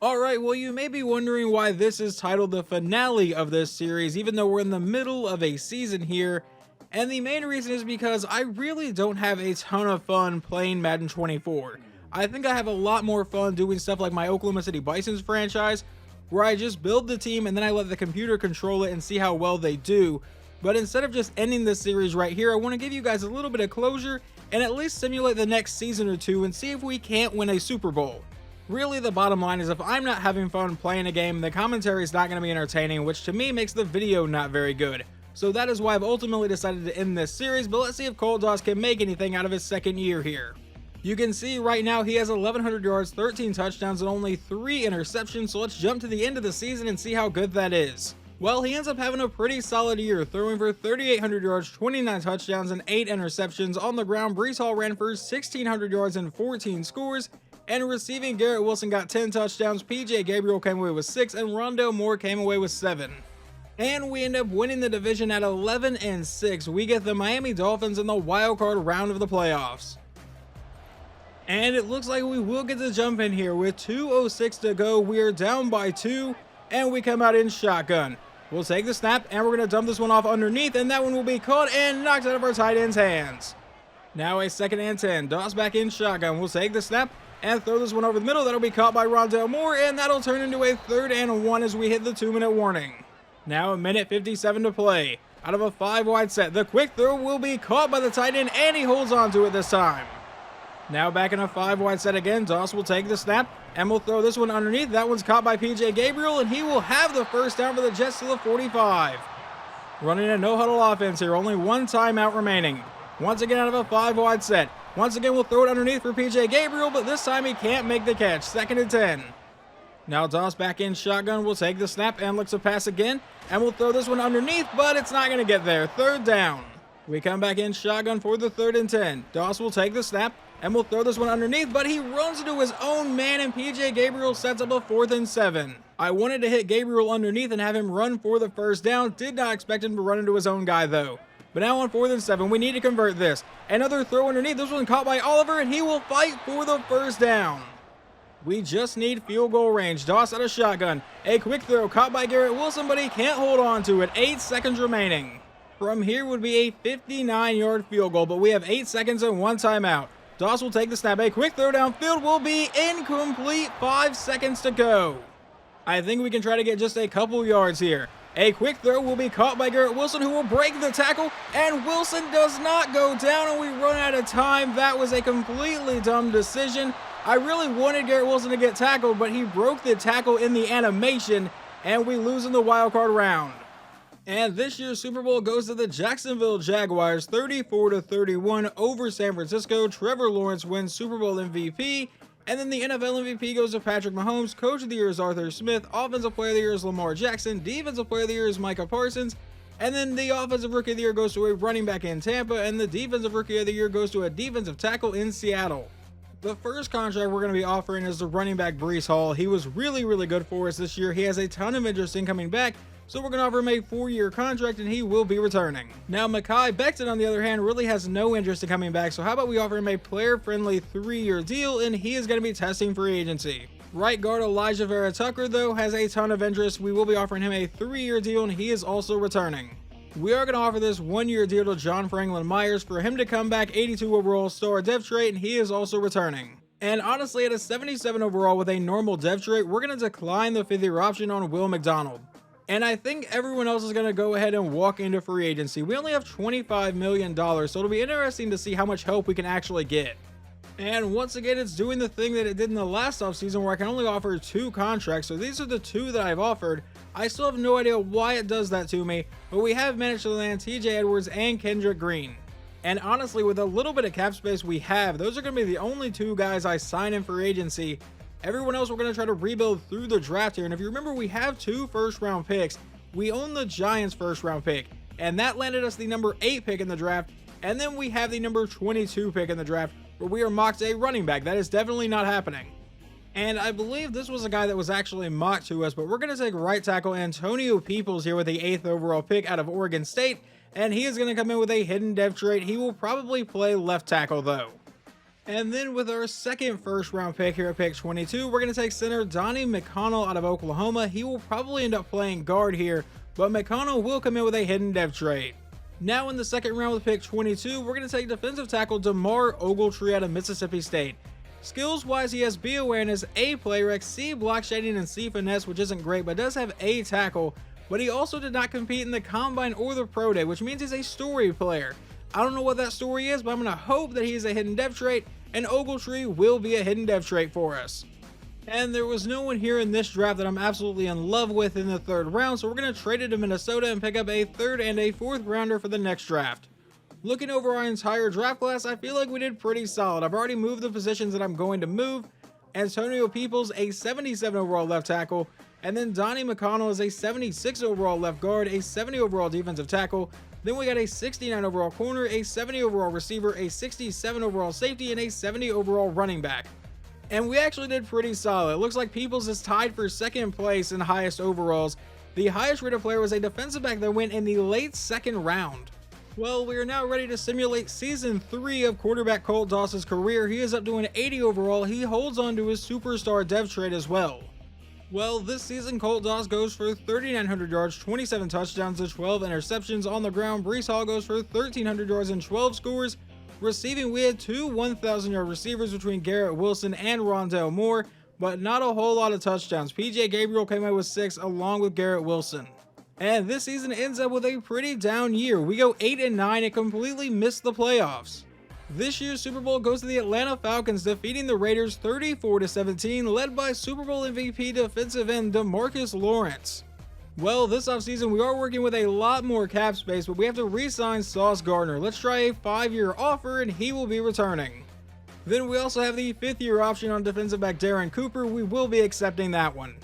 Alright, well, you may be wondering why this is titled the finale of this series, even though we're in the middle of a season here. And the main reason is because I really don't have a ton of fun playing Madden 24. I think I have a lot more fun doing stuff like my Oklahoma City Bisons franchise, where I just build the team and then I let the computer control it and see how well they do. But instead of just ending this series right here, I want to give you guys a little bit of closure and at least simulate the next season or two and see if we can't win a Super Bowl. Really, the bottom line is if I'm not having fun playing a game, the commentary is not going to be entertaining, which to me makes the video not very good. So that is why I've ultimately decided to end this series, but let's see if Cole Doss can make anything out of his second year here. You can see right now he has 1,100 yards, 13 touchdowns, and only 3 interceptions, so let's jump to the end of the season and see how good that is. Well, he ends up having a pretty solid year, throwing for 3,800 yards, 29 touchdowns, and 8 interceptions. On the ground, Breece Hall ran for 1,600 yards and 14 scores, and receiving, Garrett Wilson got 10 touchdowns, PJ Gabriel came away with 6, and Rondale Moore came away with 7. And we end up winning the division at 11-6. We get the Miami Dolphins in the wildcard round of the playoffs. And it looks like we will get to jump in here with 2:06 to go. We are down by 2, and we come out in shotgun. We'll take the snap, and we're going to dump this one off underneath, and that one will be caught and knocked out of our tight end's hands. Now a 2nd and 10. Doss back in shotgun. We'll take the snap and throw this one over the middle. That'll be caught by Rondale Moore, and that'll turn into a 3rd and 1 as we hit the 2-minute warning. Now a minute 57 to play. Out of a 5-wide set, the quick throw will be caught by the tight end, and he holds on to it this time. Now back in a 5-wide set again. Doss will take the snap, and we'll throw this one underneath. That one's caught by PJ Gabriel, and he will have the first down for the Jets to the 45. Running a no-huddle offense here, only 1 timeout remaining. Once again out of a 5-wide set. Once again, we'll throw it underneath for PJ Gabriel, but this time he can't make the catch. 2nd and 10. Now Doss back in shotgun. We'll take the snap and looks to pass again, and we'll throw this one underneath, but it's not going to get there. 3rd down. We come back in shotgun for the 3rd and 10. Doss will take the snap, and we'll throw this one underneath, but he runs into his own man, and PJ Gabriel sets up a 4th and 7. I wanted to hit Gabriel underneath and have him run for the first down. Did not expect him to run into his own guy, though. But now on 4th and 7, we need to convert this. Another throw underneath. This one caught by Oliver, and he will fight for the first down. We just need field goal range. Doss out of shotgun. A quick throw caught by Garrett Wilson, but he can't hold on to it. 8 seconds remaining. From here would be a 59-yard field goal, but we have 8 seconds and 1 timeout. Doss will take the snap. A quick throw downfield will be incomplete. 5 seconds to go. I think we can try to get just a couple yards here. A quick throw will be caught by Garrett Wilson, who will break the tackle, and Wilson does not go down, and we run out of time. That was a completely dumb decision. I really wanted Garrett Wilson to get tackled, but he broke the tackle in the animation, and we lose in the wildcard round. And this year's Super Bowl goes to the Jacksonville Jaguars, 34-31 over San Francisco. Trevor Lawrence wins Super Bowl MVP. And then the NFL MVP goes to Patrick Mahomes. Coach of the Year is Arthur Smith. Offensive Player of the Year is Lamar Jackson. Defensive Player of the Year is Micah Parsons. And then the Offensive Rookie of the Year goes to a running back in Tampa. And the Defensive Rookie of the Year goes to a defensive tackle in Seattle. The first contract we're going to be offering is the running back Breece Hall. He was really good for us this year. He has a ton of interest in coming back. So we're going to offer him a 4-year contract, and he will be returning. Now, Mekhi Becton, on the other hand, really has no interest in coming back, so how about we offer him a player-friendly 3-year deal, and he is going to be testing free agency. Right guard Elijah Vera Tucker, though, has a ton of interest. We will be offering him a 3-year deal, and he is also returning. We are going to offer this 1-year deal to John Franklin Myers for him to come back, 82 overall star depth trait, and he is also returning. And honestly, at a 77 overall with a normal depth trait, we're going to decline the 5th-year option on Will McDonald. And I think everyone else is going to go ahead and walk into free agency. We only have $25 million, so it'll be interesting to see how much help we can actually get. And once again, it's doing the thing that it did in the last offseason where I can only offer 2 contracts. So these are the 2 that I've offered. I still have no idea why it does that to me, but we have managed to land TJ Edwards and Kendrick Green. And honestly, with a little bit of cap space we have, those are going to be the only 2 guys I sign in for agency. Everyone else we're going to try to rebuild through the draft here. And if you remember, we have 2 first-round picks. We own the Giants' first-round pick, and that landed us the number 8 pick in the draft. And then we have the number 22 pick in the draft, where we are mocked a running back. That is definitely not happening. And I believe this was a guy that was actually mocked to us, but we're going to take right tackle Antonio Peoples here with the 8th overall pick out of Oregon State. And he is going to come in with a hidden depth trait. He will probably play left tackle, though. And then with our second first round pick here at pick 22, we're going to take center Donnie McConnell out of Oklahoma. He will probably end up playing guard here, but McConnell will come in with a hidden depth trait. Now in the second round with pick 22, we're going to take defensive tackle DeMar Ogletree out of Mississippi State. Skills wise, he has B awareness, A play rec, C block shedding, and C finesse, which isn't great, but does have A tackle. But he also did not compete in the Combine or the Pro Day, which means he's a story player. I don't know what that story is, but I'm going to hope that he's a hidden depth trait, and Ogletree will be a hidden depth trait for us. And there was no one here in this draft that I'm absolutely in love with in the third round, so we're going to trade it to Minnesota and pick up a third and a fourth rounder for the next draft. Looking over our entire draft class, I feel like we did pretty solid. I've already moved the positions that I'm going to move. Antonio Peoples, a 77 overall left tackle, and then Donnie McConnell is a 76 overall left guard, a 70 overall defensive tackle. Then we got a 69 overall corner, a 70 overall receiver, a 67 overall safety, and a 70 overall running back. And we actually did pretty solid. It looks like Peoples is tied for second place in highest overalls. The highest rated player was a defensive back that went in the late second round. Well, we are now ready to simulate season 3 of quarterback Colt Doss's career. He is up to an 80 overall. He holds on to his superstar dev trait as well. Well, this season, Colt Doss goes for 3,900 yards, 27 touchdowns, and 12 interceptions. On the ground, Breece Hall goes for 1,300 yards and 12 scores. Receiving, we had two 1,000-yard receivers between Garrett Wilson and Rondale Moore, but not a whole lot of touchdowns. PJ Gabriel came out with 6 along with Garrett Wilson. And this season ends up with a pretty down year. We go 8-9 and completely miss the playoffs. This year's Super Bowl goes to the Atlanta Falcons, defeating the Raiders 34-17, led by Super Bowl MVP defensive end DeMarcus Lawrence. Well, this offseason we are working with a lot more cap space, but we have to re-sign Sauce Gardner. Let's try a 5-year offer and he will be returning. Then we also have the 5th-year option on defensive back Darren Cooper. We will be accepting that one.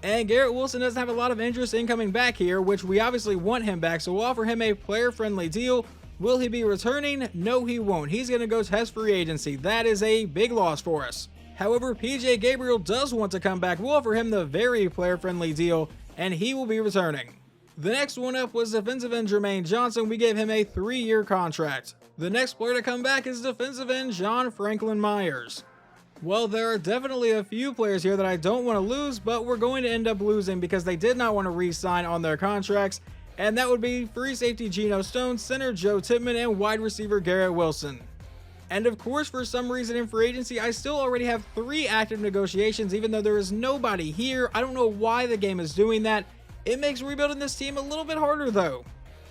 And Garrett Wilson doesn't have a lot of interest in coming back here, which we obviously want him back, so we'll offer him a player-friendly deal. Will he be returning? No, he won't. He's going to go test free agency. That is a big loss for us. However, PJ Gabriel does want to come back. We'll offer him the very player-friendly deal, and he will be returning. The next one up was defensive end Jermaine Johnson. We gave him a 3-year contract. The next player to come back is defensive end John Franklin Myers. Well, there are definitely a few players here that I don't want to lose, but we're going to end up losing because they did not want to re-sign on their contracts. And that would be free safety Geno Stone, center Joe Tippmann, and wide receiver Garrett Wilson. And of course, for some reason in free agency, I still already have 3 active negotiations, even though there is nobody here. I don't know why the game is doing that. It makes rebuilding this team a little bit harder though.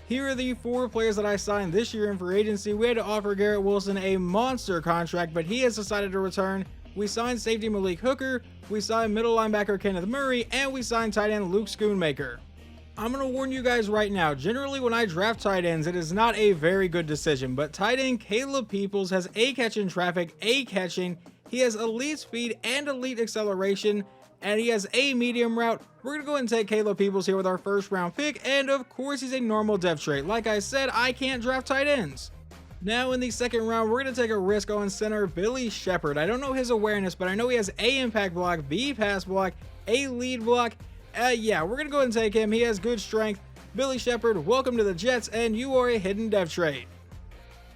Here are the 4 players that I signed this year in free agency. We had to offer Garrett Wilson a monster contract, but he has decided to return. We signed safety Malik Hooker, we signed middle linebacker Kenneth Murray, and we signed tight end Luke Schoonmaker. I'm going to warn you guys right now, generally when I draft tight ends, it is not a very good decision, but tight end Caleb Peoples has A catch in traffic, A catching, he has elite speed and elite acceleration, and he has a medium route. We're going to go ahead and take Caleb Peoples here with our first round pick, and of course he's a normal depth trait. Like I said, I can't draft tight ends. Now in the second round, we're going to take a risk on center Billy Shepard. I don't know his awareness, but I know he has A impact block, B pass block, A lead block. Yeah, we're going to go ahead and take him. He has good strength. Billy Shepard, welcome to the Jets, and you are a hidden depth trait.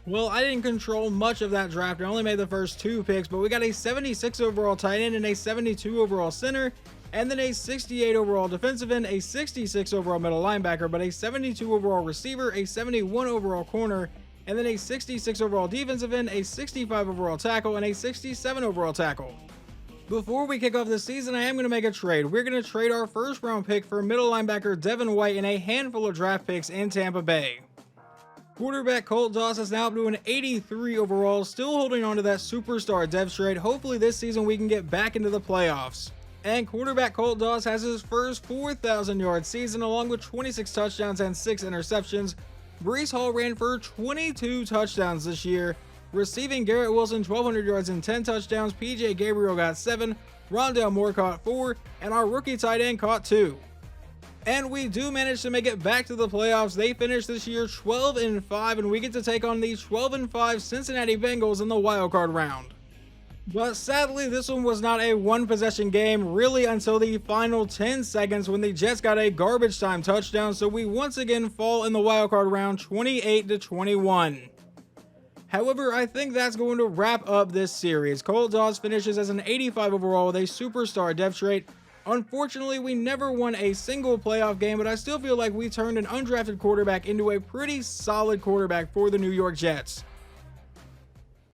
Well, I didn't control much of that draft. I only made the first 2 picks, but we got a 76 overall tight end and a 72 overall center, and then a 68 overall defensive end, a 66 overall middle linebacker, but a 72 overall receiver, a 71 overall corner, and then a 66 overall defensive end, a 65 overall tackle, and a 67 overall tackle. Before we kick off the season, I am going to make a trade. We're going to trade our first round pick for middle linebacker Devin White and a handful of draft picks in Tampa Bay. Quarterback Colt Doss is now up to an 83 overall, still holding on to that superstar dev trait. Hopefully this season we can get back into the playoffs. And quarterback Colt Doss has his first 4,000-yard season along with 26 touchdowns and 6 interceptions. Breece Hall ran for 22 touchdowns this year. Receiving, Garrett Wilson 1,200 yards and 10 touchdowns. PJ Gabriel got 7. Rondale Moore caught 4. And our rookie tight end caught 2. And we do manage to make it back to the playoffs. They finished this year 12-5, and we get to take on the 12-5 Cincinnati Bengals in the wildcard round. But sadly, this one was not a one-possession game really until the final 10 seconds when the Jets got a garbage time touchdown, so we once again fall in the wildcard round 28-21. However, I think that's going to wrap up this series. Cole Dawes finishes as an 85 overall with a superstar depth trait. Unfortunately, we never won a single playoff game, but I still feel like we turned an undrafted quarterback into a pretty solid quarterback for the New York Jets.